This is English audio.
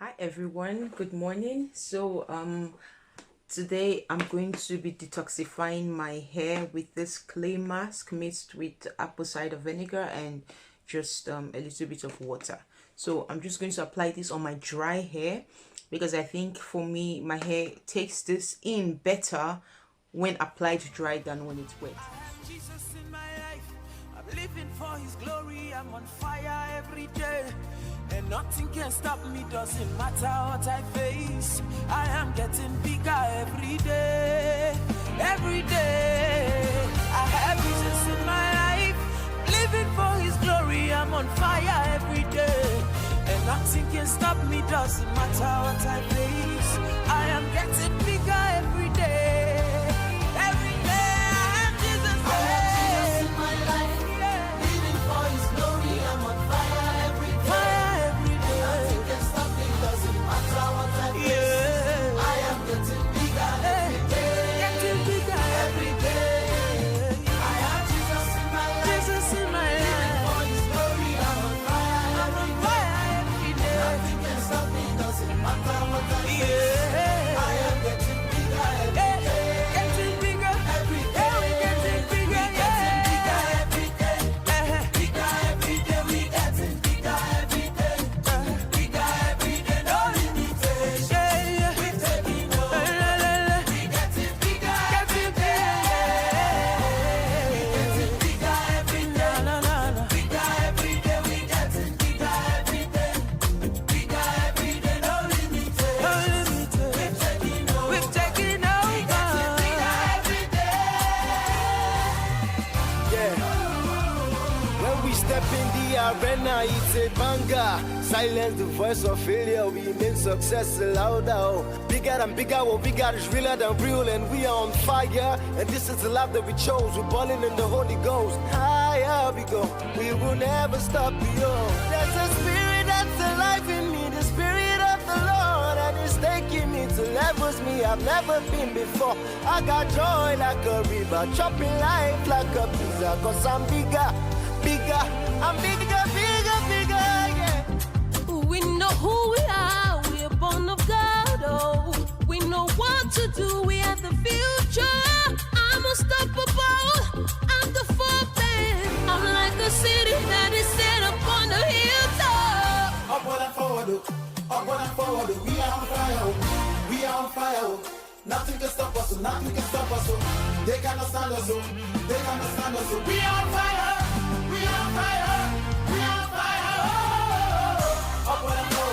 Hi everyone, good morning. Today I'm going to be detoxifying my hair with this clay mask mixed with apple cider vinegar and just a little bit of water. So I'm just going to apply this on my dry hair because I think for me my hair takes this in better when applied dry than when it's wet. Jesus in my life, I'm living for his glory. I'm on fire every day, and nothing can stop me. Doesn't matter what I face, I am getting bigger every day. Every day I have Jesus in my life, living for his glory. I'm on fire every day, and nothing can stop me. Doesn't matter what I face, I am getting bigger every day. Arena, it's a banger. Silence the voice of failure. We make success louder. Bigger than bigger, what we got is realer than real, and we are on fire. And this is the life that we chose. We're balling in the Holy Ghost. Higher we go. We will never stop, yo. There's a spirit that's alive in me, the spirit of the Lord, and it's taking me to levels me I've never been before. I got joy like a river, chopping life like a pizza. Cause I'm bigger, bigger. I'm bigger, bigger, bigger, yeah. We know who we are, we're born of God, oh. We know what to do, we have the future. I'm unstoppable, I'm the fountain. I'm like a city that is set up on the hilltop. Upward and forward, we are on fire, we are on fire. Nothing can stop us, nothing can stop us. They cannot stand us, they cannot stand us. We are on fire, we are on fire, we are on fire. Upward and forward.